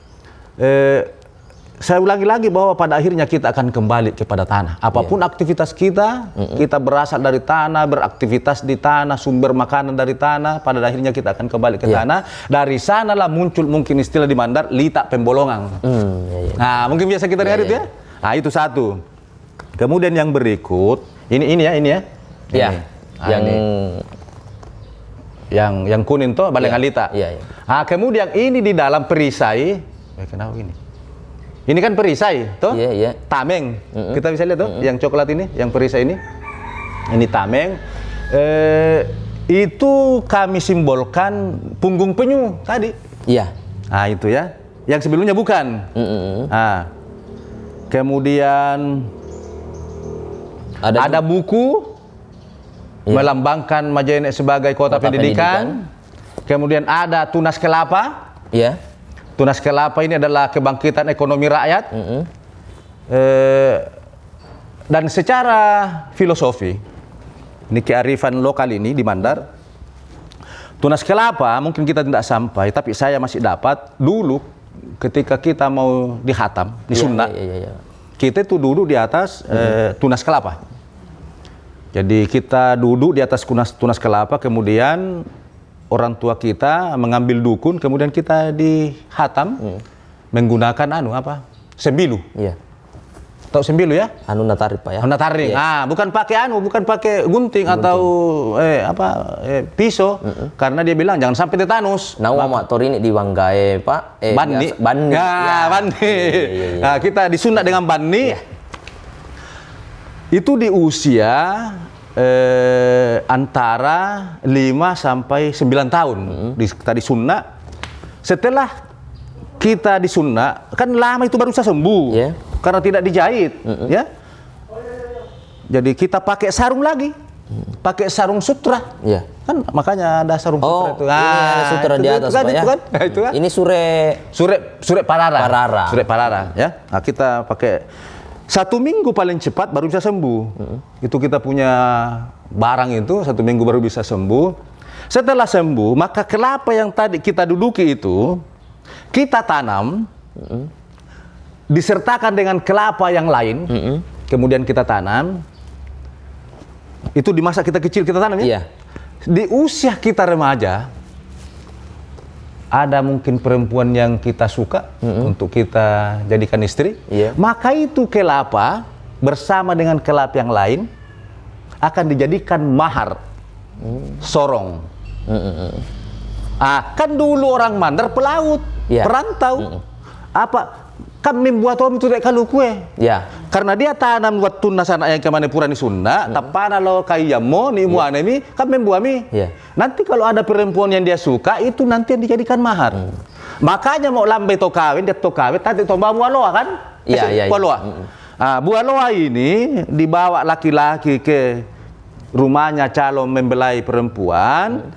Saya ulangi lagi bahwa pada akhirnya kita akan kembali kepada tanah. Apapun aktivitas kita, kita berasal dari tanah, beraktivitas di tanah, sumber makanan dari tanah. Pada akhirnya kita akan kembali ke tanah. Dari sanalah muncul mungkin istilah di Mandar, lita pembolongan. Nah, mungkin biasa kita dengar itu ya. Nah, itu satu. Kemudian yang berikut, ini ya. Iya. Ini. Yang kuning tuh balengalita. Iya. Nah, kemudian ini di dalam perisai, kenapa ini? Ini kan perisai, toh? Iya. Tameng. Kita bisa lihat tuh, yang coklat ini, yang perisai ini. Ini tameng. Itu kami simbolkan punggung penyu tadi. Iya. Nah, itu ya. Yang sebelumnya bukan. Nah, kemudian ada buku melambangkan Majene sebagai kota pendidikan. Kemudian ada tunas kelapa. Iya. Tunas kelapa ini adalah kebangkitan ekonomi rakyat. Dan secara filosofi, ini kearifan lokal ini di Mandar, tunas kelapa mungkin kita tidak sampai, tapi saya masih dapat dulu ketika kita mau dihatam, di Sunda. Iya. Kita itu duduk di atas tunas kelapa. Jadi kita duduk di atas tunas kelapa, kemudian orang tua kita mengambil dukun, kemudian kita dihatam menggunakan sembilu. Iya. Tahu sembilu ya? Anu natarik, Pak ya. Nataring. Iya. Bukan pakai gunting atau pisau, karena dia bilang jangan sampai tetanus. Nah, amator ini diwanggae, Pak. Bani. Bani. Ya, bani. Iya. Nah, kita disunat dengan bani. Iya. Itu di usia antara 5 sampai 9 tahun. Kita disunat. Setelah kita disunat, kan lama itu baru bisa sembuh. Yeah. Karena tidak dijahit, ya. Jadi kita pakai sarung lagi. Pakai sarung sutra. Iya. Kan makanya ada sarung sutra itu. Ini ada sutra di atas, Pak ya. Itu kan. Ini sure parara. Parara. Sure parara, ya. Nah, kita pakai 1 minggu paling cepat baru bisa sembuh. Itu kita punya barang itu 1 minggu baru bisa sembuh. Setelah sembuh, maka kelapa yang tadi kita duduki itu kita tanam, disertakan dengan kelapa yang lain, kemudian kita tanam. Itu di masa kita kecil kita tanam ya. Iya. Di usia kita remaja, ada mungkin perempuan yang kita suka untuk kita jadikan istri. Iya. Maka itu kelapa bersama dengan kelapa yang lain akan dijadikan mahar, sorong. Kan dulu orang Mandar pelaut, Iya. perantau. Kan membuat om itu kalau kue. Ya. Karena dia tanam buat tunas anak yang kemana pura ni Sunda, tapana lo kayamo ni muane mi, kan membuami. Iya. Nanti kalau ada perempuan yang dia suka, itu nanti yang dijadikan mahar. Makanya mau lambe to kawin, dia to kawin, tadi tomba buah loa kan? Iya. Buah loa. Buah loa ini dibawa laki-laki ke rumahnya calon mempelai perempuan.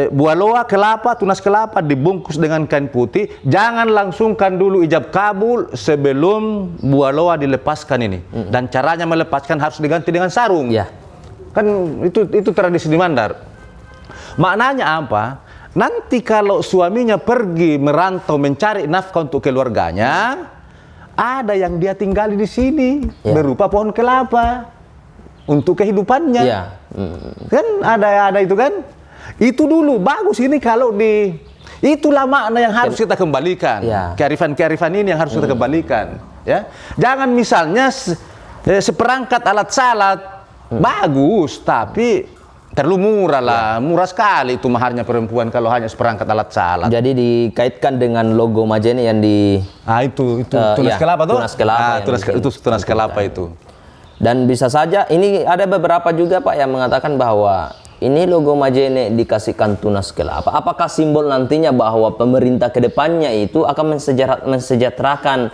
Buah loa, kelapa, tunas kelapa dibungkus dengan kain putih. Jangan langsungkan dulu ijab kabul sebelum buah loa dilepaskan ini. Dan caranya melepaskan harus diganti dengan sarung. Ya. Kan itu tradisi di Mandar. Maknanya apa? Nanti kalau suaminya pergi merantau mencari nafkah untuk keluarganya, ada yang dia tinggali di sini berupa pohon kelapa untuk kehidupannya. Ya. Kan ada itu kan? Itu dulu bagus ini kalau itulah makna yang harus kita kembalikan. Ya. Kearifan-kearifan ini yang harus kita kembalikan, ya. Jangan misalnya seperangkat alat salat bagus, tapi terlalu murah lah, murah sekali itu maharnya perempuan kalau hanya seperangkat alat salat. Jadi dikaitkan dengan logo Majene yang di Itu tunas kelapa tuh. Tunas kelapa. Itu tunas kelapa itu. Dan bisa saja ini ada beberapa juga Pak yang mengatakan bahwa ini logo Majene dikasihkan tunas kelapa. Apakah simbol nantinya bahwa pemerintah kedepannya itu akan mensejahterakan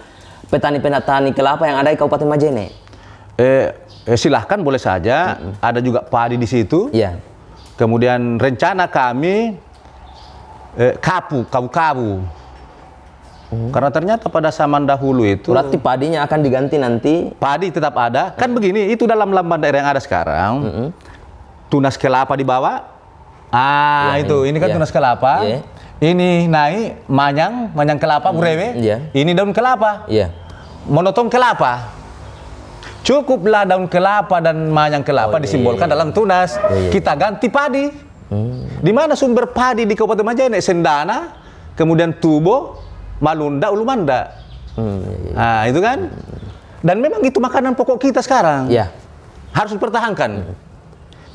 petani-petani kelapa yang ada di Kabupaten Majene? Silahkan, boleh saja. Ada juga padi di situ. Iya. Kemudian rencana kami kabu-kabu. Karena ternyata pada zaman dahulu itu Berarti padinya akan diganti nanti. padi tetap ada. Kan begini, itu dalam lambang daerah yang ada sekarang. Tunas kelapa di bawah. Ini kan tunas kelapa. Iya. Ini naik manyang kelapa burewe. Iya. Ini daun kelapa. Iya. Monotong kelapa. Cukuplah daun kelapa dan manyang kelapa disimbolkan dalam tunas. Kita ganti padi. Di mana sumber padi di Kabupaten Majene? Sendana, kemudian Tubo, Malunda, Ulumanda. Nah, itu kan. Dan memang itu makanan pokok kita sekarang. Iya. Harus dipertahankan.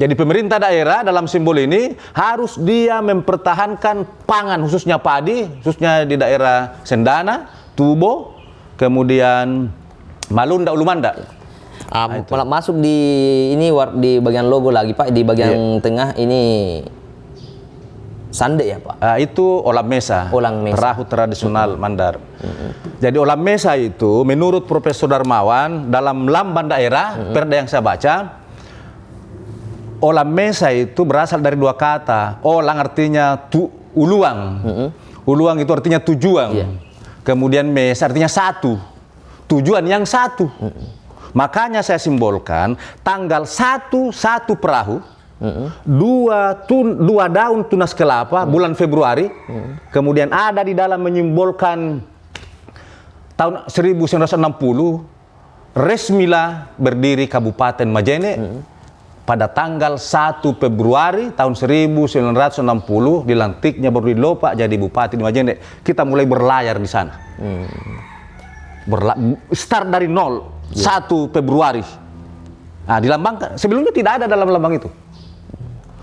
Jadi pemerintah daerah dalam simbol ini harus dia mempertahankan pangan, khususnya padi, khususnya di daerah Sendana, Tubo, kemudian Malunda, Ulumanda. Masuk di ini di bagian logo lagi Pak, di bagian tengah ini sande ya Pak. Itu olam mesa, perahu tradisional Mandar. Jadi olam mesa itu menurut Profesor Darmawan dalam lambang daerah perda yang saya baca, olam mesa itu berasal dari dua kata. Olang artinya uluang. Uluang itu artinya tujuan. Kemudian mesa artinya satu. Tujuan yang satu. Makanya saya simbolkan tanggal 1 perahu, dua daun tunas kelapa bulan Februari, kemudian ada di dalam menyimbolkan tahun 1960 resmilah berdiri Kabupaten Majene pada tanggal 1 Februari tahun 1960 dilantiknya Baru Lopa jadi Bupati di Majene. Kita mulai berlayar di sana. Start dari nol. 1 Februari. Nah, dilambangkan. Sebelumnya tidak ada dalam lambang itu.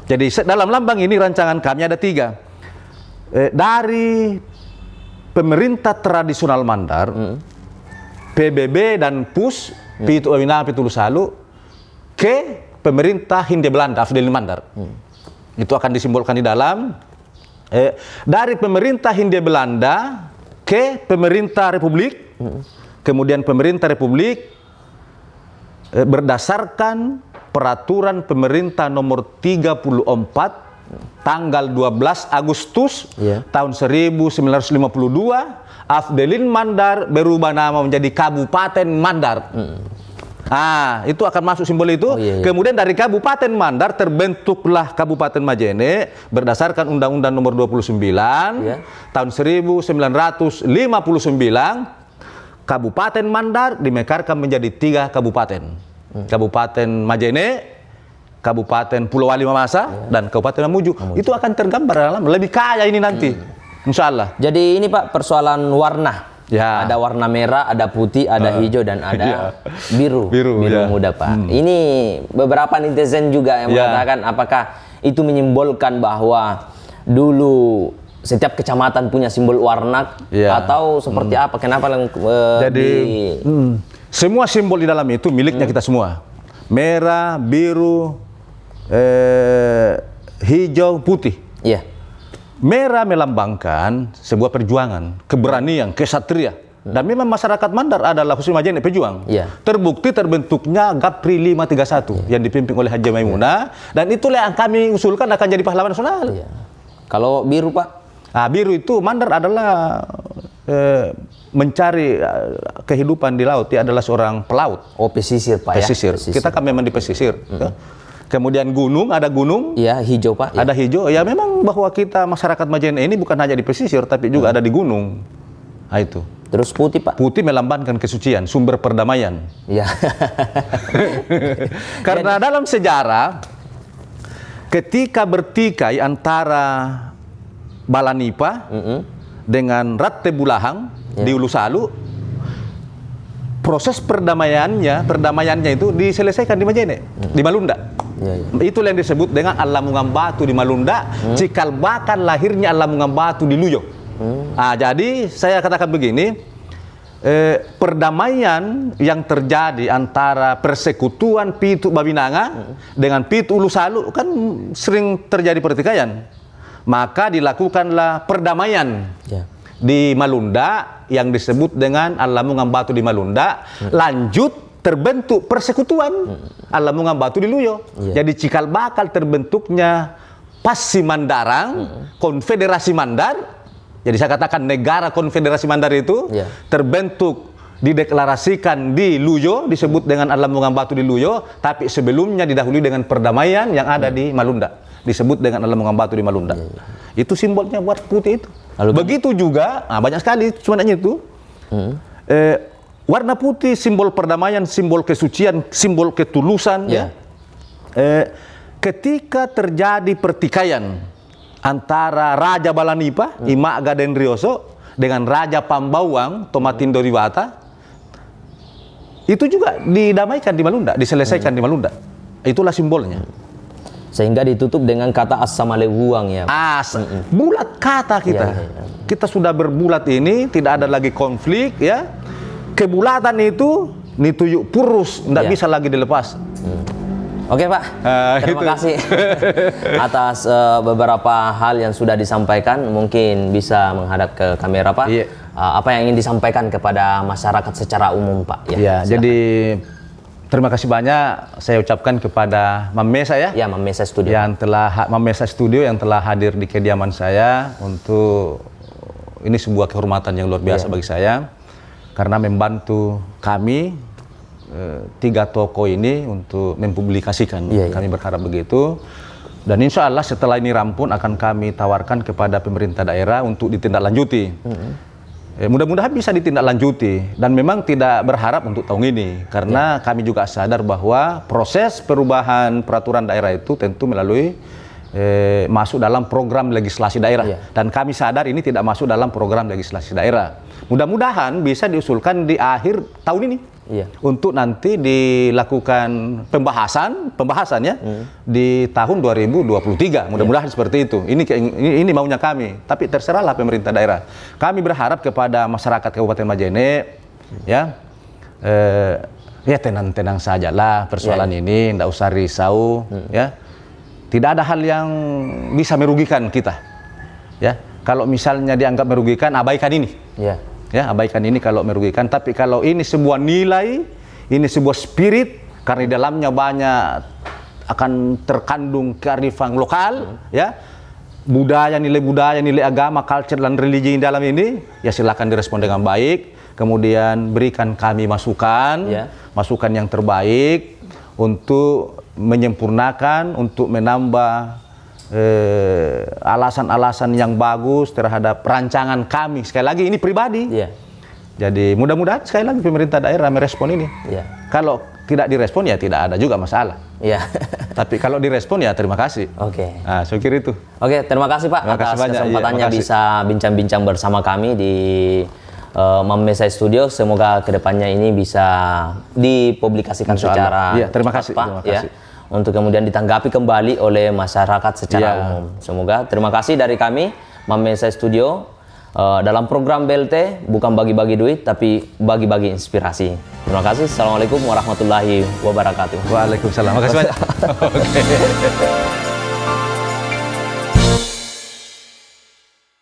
Jadi dalam lambang ini rancangan kami ada 3. Dari pemerintah tradisional Mandar, PBB dan PUS, Pitu Awina, Pitu Lusalu, ke pemerintah Hindia Belanda, Afdelin Mandar. Itu akan disimbolkan di dalam. Dari pemerintah Hindia Belanda ke pemerintah Republik, kemudian pemerintah Republik berdasarkan peraturan pemerintah nomor 34 tanggal 12 Agustus tahun 1952, Afdelin Mandar berubah nama menjadi Kabupaten Mandar. Itu akan masuk simbol itu. Kemudian dari Kabupaten Mandar terbentuklah Kabupaten Majene berdasarkan Undang-Undang nomor 29 tahun 1959. Kabupaten Mandar dimekarkan menjadi 3 kabupaten. Kabupaten Majene, Kabupaten Pulau Wali Mamasa, dan Kabupaten Mamuju. Itu akan tergambar dalam lebih kaya ini nanti. Insya Allah. Jadi ini Pak persoalan warna. Ada warna merah, ada putih, ada hijau, dan ada biru muda Pak. Ini beberapa netizen juga yang mengatakan apakah itu menyimbolkan bahwa dulu setiap kecamatan punya simbol warna atau seperti apa? Kenapa jadi semua simbol di dalam itu miliknya kita semua. Merah, biru, hijau, putih. Merah melambangkan sebuah perjuangan, keberanian, kesatria. Dan memang masyarakat Mandar adalah khususnya Majene pejuang. Terbukti terbentuknya Gapri 531 yang dipimpin oleh Haji Maimunah, dan itulah yang kami usulkan akan jadi pahlawan nasional. Kalau biru Pak? Biru itu Mandar adalah mencari kehidupan di laut. Dia adalah seorang pelaut. Pesisir Pak. Pesisir. Kita kan memang di pesisir. Kemudian gunung, ada gunung. Hijau Pak. Ada hijau. Ya memang bahwa kita masyarakat Majene ini bukan hanya di pesisir, tapi juga ada di gunung. Itu. Terus putih Pak? Putih melambangkan kesucian, sumber perdamaian. Karena dalam sejarah, ketika bertikai antara Balanipa dengan Ratte Bulahang di Ulu Salu, proses perdamaiannya itu diselesaikan di Majene, di Malunda. Itulah yang disebut dengan Lamongan Batu di Malunda, cikal bakal lahirnya Lamongan Batu di Luyo. Jadi saya katakan begini, perdamaian yang terjadi antara persekutuan Pitu Babinanga dengan Pitu Ulu Salu kan sering terjadi pertikaian. Maka dilakukanlah perdamaian di Malunda yang disebut dengan Lamongan Batu di Malunda. Lanjut terbentuk persekutuan Lamongan Batu di Luyo. Jadi cikal bakal terbentuknya Passimandarang, Konfederasi Mandar. Jadi saya katakan negara Konfederasi Mandar itu terbentuk, dideklarasikan di Luyo, disebut dengan Lamongan Batu di Luyo, tapi sebelumnya didahului dengan perdamaian yang ada di Malunda, disebut dengan Lamongan Batu di Malunda. Itu simbolnya warna putih itu. Begitu juga, banyak sekali sebenarnya itu. Warna putih simbol perdamaian, simbol kesucian, simbol ketulusan. Ketika terjadi pertikaian antara Raja Balanipa, Ima Gaden Rioso, dengan Raja Pambawang, Tomatindo Diwata, itu juga didamaikan di Malunda, diselesaikan di Malunda. Itulah simbolnya. Sehingga ditutup dengan kata Assamalewuang ya. Bulat kata kita. Kita sudah berbulat ini, tidak ada lagi konflik ya. Kebulatan itu nituyuk purus, tidak bisa lagi dilepas. Oke Pak, terima kasih atas beberapa hal yang sudah disampaikan. Mungkin bisa menghadap ke kamera Pak. Apa yang ingin disampaikan kepada masyarakat secara umum Pak? Jadi terima kasih banyak saya ucapkan kepada Mamesa ya. Mamesa Studio. Mamesa Studio yang telah hadir di kediaman saya untuk ini sebuah kehormatan yang luar biasa bagi saya karena membantu kami 3 toko ini untuk mempublikasikan. Kami berharap begitu. Dan insya Allah setelah ini rampung akan kami tawarkan kepada pemerintah daerah untuk ditindaklanjuti. Mudah-mudahan bisa ditindaklanjuti. Dan memang tidak berharap untuk tahun ini. Karena kami juga sadar bahwa proses perubahan peraturan daerah itu tentu melalui masuk dalam program legislasi daerah. Dan kami sadar ini tidak masuk dalam program legislasi daerah. Mudah-mudahan bisa diusulkan di akhir tahun ini. Untuk nanti dilakukan pembahasannya di tahun 2023. Mudah-mudahan seperti itu. Ini maunya kami. Tapi terserahlah pemerintah daerah. Kami berharap kepada masyarakat Kabupaten Majene, ya tenang-tenang sajalah persoalan ini, tidak usah risau, ya. Tidak ada hal yang bisa merugikan kita, ya. Kalau misalnya dianggap merugikan, abaikan ini. Abaikan ini kalau merugikan. Tapi kalau ini sebuah nilai, ini sebuah spirit, karena di dalamnya banyak akan terkandung kearifan lokal, ya, budaya, nilai agama, culture dan religi di dalam ini, ya silakan direspon dengan baik. Kemudian berikan kami masukan, masukan yang terbaik untuk menyempurnakan, untuk menambah alasan-alasan yang bagus terhadap rancangan kami. Sekali lagi ini pribadi. Jadi mudah-mudahan sekali lagi pemerintah daerah merespon ini. Kalau tidak direspon ya tidak ada juga masalah. Tapi kalau direspon ya terima kasih. Saya kira itu. Terima kasih Pak atas kesempatannya bisa bincang-bincang bersama kami di Mamesa Studio. Semoga kedepannya ini bisa dipublikasikan secara terima kasih, Pak. Untuk kemudian ditanggapi kembali oleh masyarakat secara umum. Semoga. Terima kasih dari kami Mamesa Studio dalam program BLT, bukan bagi-bagi duit tapi bagi-bagi inspirasi. Terima kasih. Assalamualaikum warahmatullahi wabarakatuh. Waalaikumsalam. Makasih banyak.